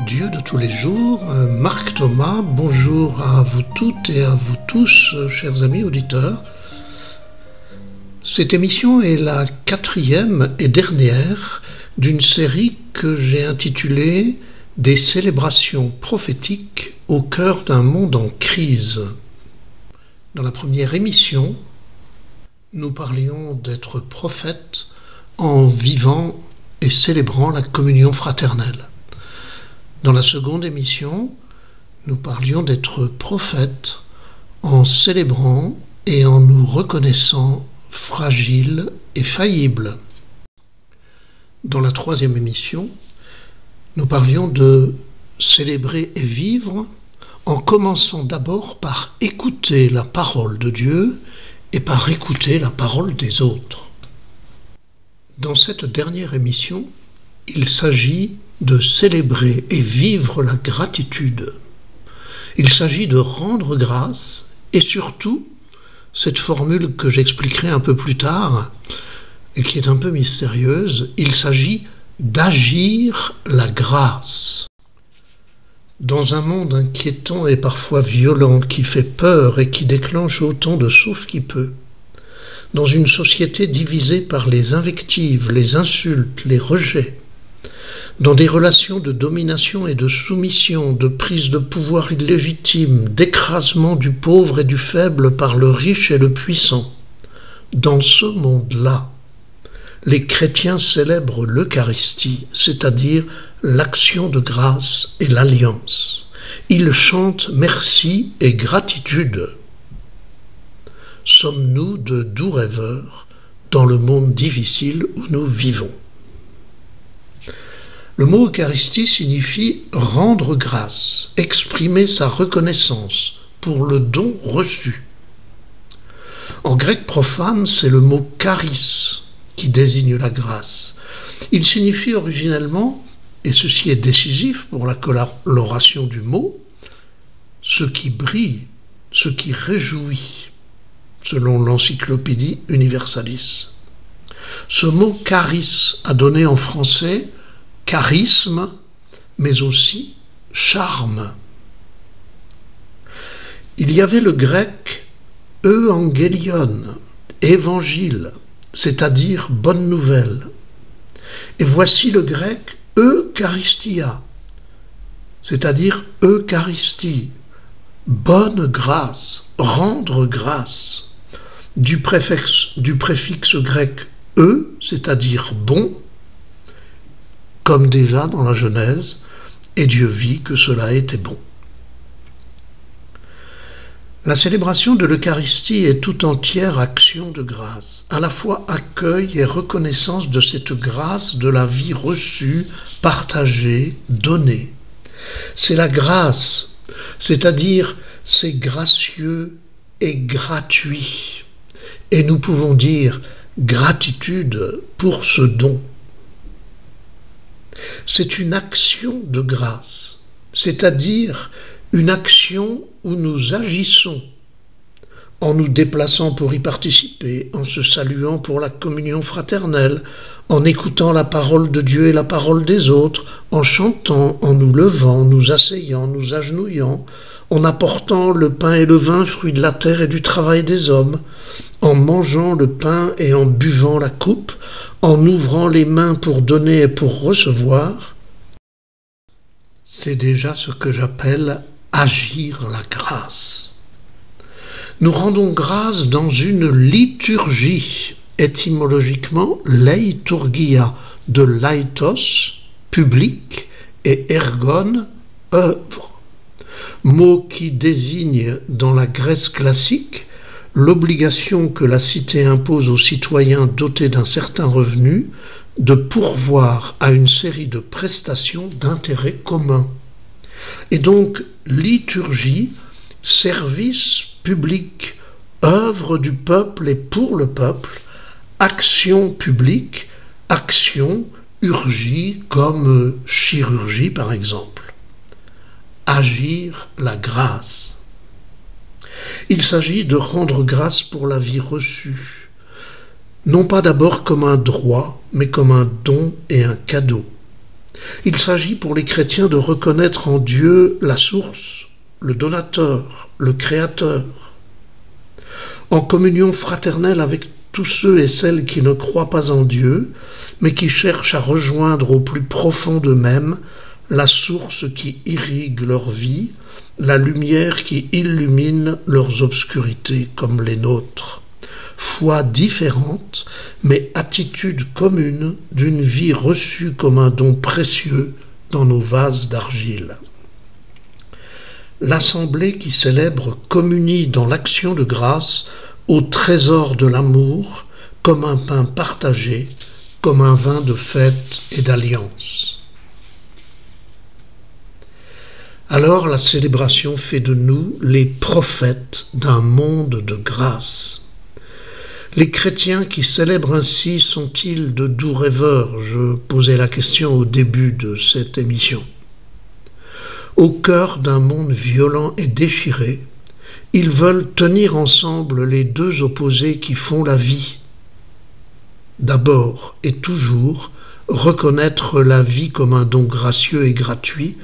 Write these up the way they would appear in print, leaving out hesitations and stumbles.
Dieu de tous les jours, Marc Thomas, bonjour à vous toutes et à vous tous, chers amis auditeurs. Cette émission est la 4e et dernière d'une série que j'ai intitulée « Des célébrations prophétiques au cœur d'un monde en crise ». Dans la première émission, nous parlions d'être prophète en vivant et célébrant la communion fraternelle. Dans la seconde émission, nous parlions d'être prophète en célébrant et en nous reconnaissant fragiles et faillibles. Dans la troisième émission, nous parlions de célébrer et vivre en commençant d'abord par écouter la parole de Dieu et par écouter la parole des autres. Dans cette dernière émission, il s'agit de célébrer et vivre la gratitude. Il s'agit de rendre grâce et surtout, cette formule que j'expliquerai un peu plus tard et qui est un peu mystérieuse, il s'agit d'agir la grâce. Dans un monde inquiétant et parfois violent qui fait peur et qui déclenche autant de sauve qui peut, dans une société divisée par les invectives, les insultes, les rejets, dans des relations de domination et de soumission, de prise de pouvoir illégitime, d'écrasement du pauvre et du faible par le riche et le puissant. Dans ce monde-là, les chrétiens célèbrent l'Eucharistie, c'est-à-dire l'action de grâce et l'alliance. Ils chantent merci et gratitude. Sommes-nous de doux rêveurs dans le monde difficile où nous vivons? Le mot Eucharistie signifie rendre grâce, exprimer sa reconnaissance pour le don reçu. En grec profane, c'est le mot charis qui désigne la grâce. Il signifie originellement, et ceci est décisif pour la coloration du mot, ce qui brille, ce qui réjouit, selon l'encyclopédie Universalis. Ce mot charis a donné en français charisme, mais aussi charme. Il y avait le grec euangelion, évangile, c'est-à-dire bonne nouvelle. Et voici le grec eucharistia, c'est-à-dire Eucharistie, bonne grâce, rendre grâce. Du préfixe grec c'est-à-dire bon, comme déjà dans la Genèse, et Dieu vit que cela était bon. La célébration de l'Eucharistie est tout entière action de grâce, à la fois accueil et reconnaissance de cette grâce de la vie reçue, partagée, donnée. C'est la grâce, c'est-à-dire c'est gracieux et gratuit. Et nous pouvons dire gratitude pour ce don. C'est une action de grâce, c'est-à-dire une action où nous agissons en nous déplaçant pour y participer, en se saluant pour la communion fraternelle, en écoutant la parole de Dieu et la parole des autres, en chantant, en nous levant, nous asseyant, nous agenouillant, en apportant le pain et le vin, fruits de la terre et du travail des hommes, en mangeant le pain et en buvant la coupe, en ouvrant les mains pour donner et pour recevoir. C'est déjà ce que j'appelle agir la grâce. Nous rendons grâce dans une liturgie, étymologiquement leiturgia, de laitos, public, et ergon, œuvre, mot qui désigne dans la Grèce classique l'obligation que la cité impose aux citoyens dotés d'un certain revenu de pourvoir à une série de prestations d'intérêt commun. Et donc, liturgie, service public, œuvre du peuple et pour le peuple, action publique, action, urgie, comme chirurgie par exemple. Agir la grâce. Il s'agit de rendre grâce pour la vie reçue, non pas d'abord comme un droit, mais comme un don et un cadeau. Il s'agit pour les chrétiens de reconnaître en Dieu la source, le donateur, le créateur. En communion fraternelle avec tous ceux et celles qui ne croient pas en Dieu, mais qui cherchent à rejoindre au plus profond d'eux-mêmes la source qui irrigue leur vie, la lumière qui illumine leurs obscurités comme les nôtres. Foi différente, mais attitude commune d'une vie reçue comme un don précieux dans nos vases d'argile. L'assemblée qui célèbre communie dans l'action de grâce au trésor de l'amour, comme un pain partagé, comme un vin de fête et d'alliance. Alors la célébration fait de nous les prophètes d'un monde de grâce. Les chrétiens qui célèbrent ainsi sont-ils de doux rêveurs? Je posais la question au début de cette émission. Au cœur d'un monde violent et déchiré, ils veulent tenir ensemble les deux opposés qui font la vie. D'abord et toujours, reconnaître la vie comme un don gracieux et gratuit,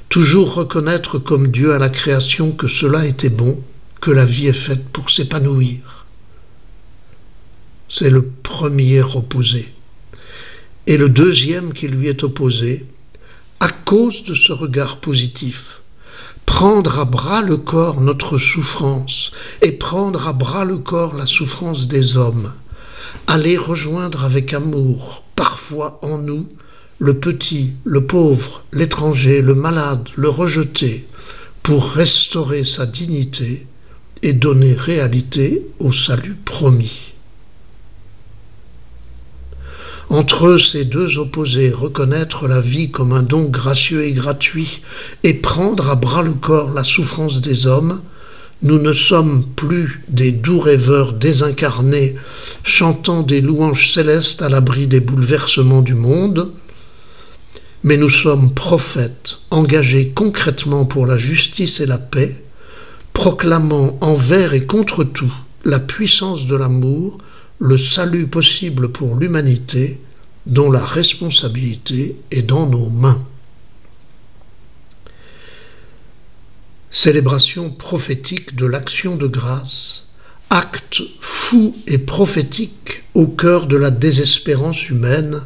toujours reconnaître comme Dieu à la création que cela était bon, que la vie est faite pour s'épanouir. C'est le premier opposé. Et le deuxième qui lui est opposé, à cause de ce regard positif, prendre à bras le corps notre souffrance et prendre à bras le corps la souffrance des hommes, aller rejoindre avec amour, parfois en nous, le petit, le pauvre, l'étranger, le malade, le rejeté, pour restaurer sa dignité et donner réalité au salut promis. Entre ces deux opposés, reconnaître la vie comme un don gracieux et gratuit et prendre à bras le corps la souffrance des hommes, nous ne sommes plus des doux rêveurs désincarnés chantant des louanges célestes à l'abri des bouleversements du monde, mais nous sommes prophètes engagés concrètement pour la justice et la paix, proclamant envers et contre tout la puissance de l'amour, le salut possible pour l'humanité, dont la responsabilité est dans nos mains. Célébration prophétique de l'action de grâce, acte fou et prophétique au cœur de la désespérance humaine,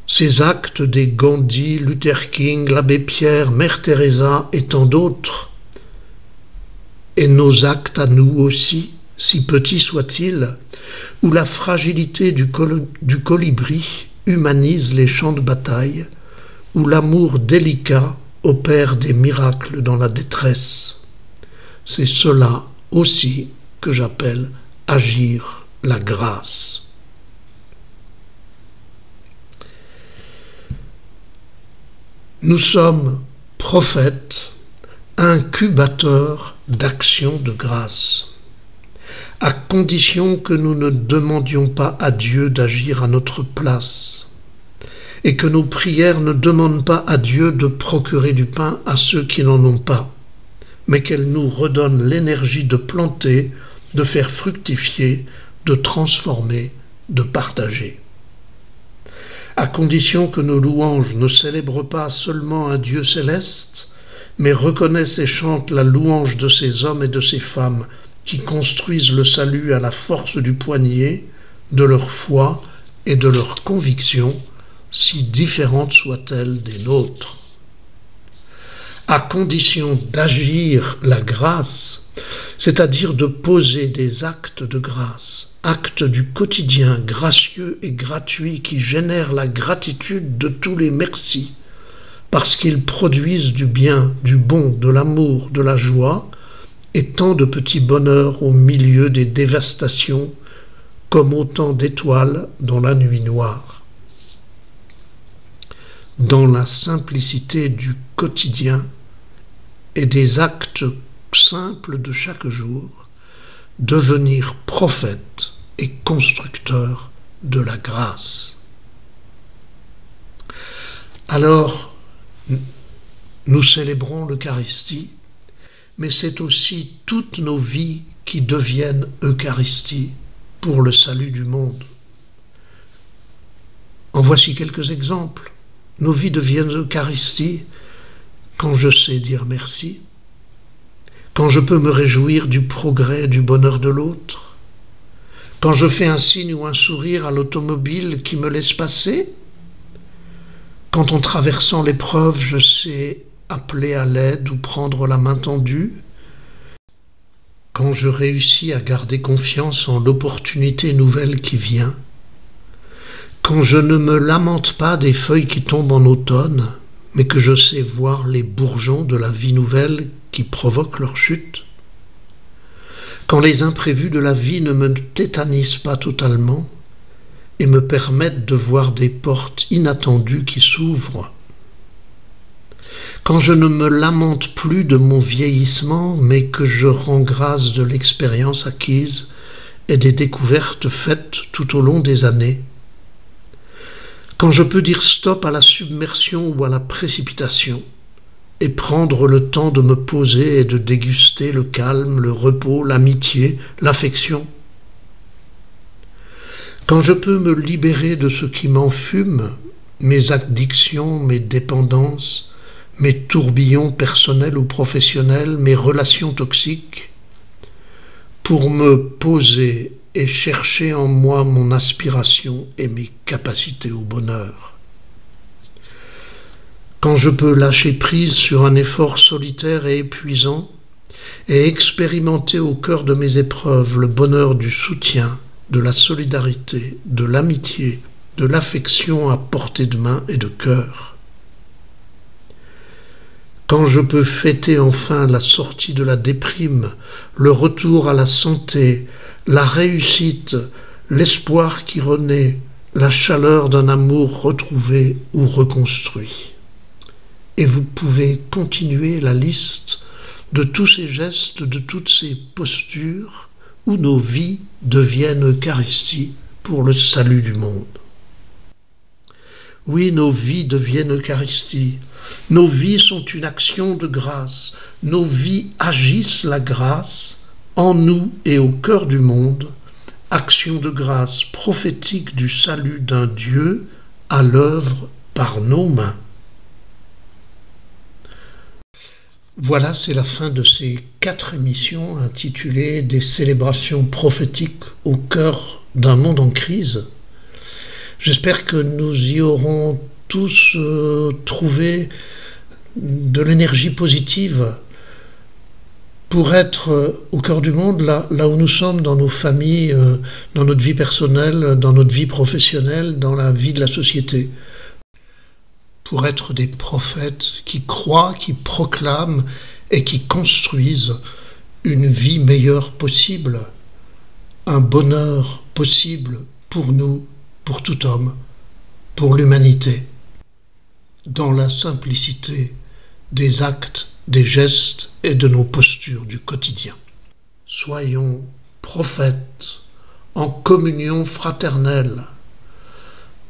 ces actes des Gandhi, Luther King, l'abbé Pierre, Mère Teresa et tant d'autres, et nos actes à nous aussi, si petits soient-ils, où la fragilité du colibri humanise les champs de bataille, où l'amour délicat opère des miracles dans la détresse. C'est cela aussi que j'appelle agir la grâce. Nous sommes prophètes, incubateurs d'actions de grâce, à condition que nous ne demandions pas à Dieu d'agir à notre place, et que nos prières ne demandent pas à Dieu de procurer du pain à ceux qui n'en ont pas, mais qu'elles nous redonnent l'énergie de planter, de faire fructifier, de transformer, de partager. À condition que nos louanges ne célèbrent pas seulement un Dieu céleste, mais reconnaissent et chantent la louange de ces hommes et de ces femmes qui construisent le salut à la force du poignet, de leur foi et de leur conviction, si différentes soient-elles des nôtres. À condition d'agir la grâce, c'est-à-dire de poser des actes de grâce, actes du quotidien gracieux et gratuit qui génèrent la gratitude de tous les merci, parce qu'ils produisent du bien, du bon, de l'amour, de la joie, et tant de petits bonheurs au milieu des dévastations, comme autant d'étoiles dans la nuit noire. Dans la simplicité du quotidien et des actes simples de chaque jour, devenir prophète et constructeur de la grâce. Alors, nous célébrons l'Eucharistie, mais c'est aussi toutes nos vies qui deviennent Eucharistie pour le salut du monde. En voici quelques exemples. nos vies deviennent Eucharistie quand je sais dire merci, quand je peux me réjouir du progrès et du bonheur de l'autre, quand je fais un signe ou un sourire à l'automobile qui me laisse passer, quand en traversant l'épreuve je sais appeler à l'aide ou prendre la main tendue, quand je réussis à garder confiance en l'opportunité nouvelle qui vient, quand je ne me lamente pas des feuilles qui tombent en automne, mais que je sais voir les bourgeons de la vie nouvelle qui provoquent leur chute, quand les imprévus de la vie ne me tétanisent pas totalement et me permettent de voir des portes inattendues qui s'ouvrent, quand je ne me lamente plus de mon vieillissement, mais que je rends grâce de l'expérience acquise et des découvertes faites tout au long des années, quand je peux dire stop à la submersion ou à la précipitation et prendre le temps de me poser et de déguster le calme, le repos, l'amitié, l'affection, quand je peux me libérer de ce qui m'enfume, mes addictions, mes dépendances, mes tourbillons personnels ou professionnels, mes relations toxiques, pour me poser et chercher en moi mon aspiration et mes capacités au bonheur. Quand je peux lâcher prise sur un effort solitaire et épuisant et expérimenter au cœur de mes épreuves le bonheur du soutien, de la solidarité, de l'amitié, de l'affection à portée de main et de cœur. Quand je peux fêter enfin la sortie de la déprime, le retour à la santé, la réussite, l'espoir qui renaît, la chaleur d'un amour retrouvé ou reconstruit. Et vous pouvez continuer la liste de tous ces gestes, de toutes ces postures où nos vies deviennent Eucharistie pour le salut du monde. Oui, nos vies deviennent Eucharistie. Nos vies sont une action de grâce. Nos vies agissent la grâce en nous et au cœur du monde, action de grâce prophétique du salut d'un Dieu à l'œuvre par nos mains. Voilà, c'est la fin de ces 4 émissions intitulées « Des célébrations prophétiques au cœur d'un monde en crise ». J'espère que nous y aurons tous trouvé de l'énergie positive pour être au cœur du monde, là où nous sommes, dans nos familles, dans notre vie personnelle, dans notre vie professionnelle, dans la vie de la société. Pour être des prophètes qui croient, qui proclament et qui construisent une vie meilleure possible, un bonheur possible pour nous, pour tout homme, pour l'humanité, dans la simplicité des actes, des gestes et de nos postures du quotidien. Soyons prophètes en communion fraternelle,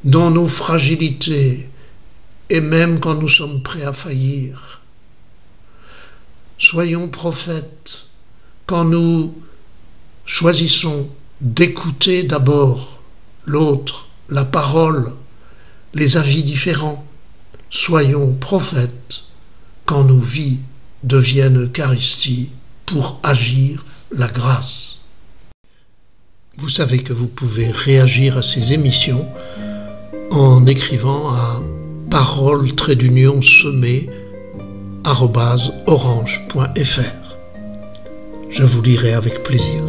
dans nos fragilités et même quand nous sommes prêts à faillir. Soyons prophètes quand nous choisissons d'écouter d'abord l'autre, la parole, les avis différents. Soyons prophètes quand nos vies deviennent Eucharistie pour agir la grâce. Vous savez que vous pouvez réagir à ces émissions en écrivant à parole-semée@orange.fr. Je vous lirai avec plaisir.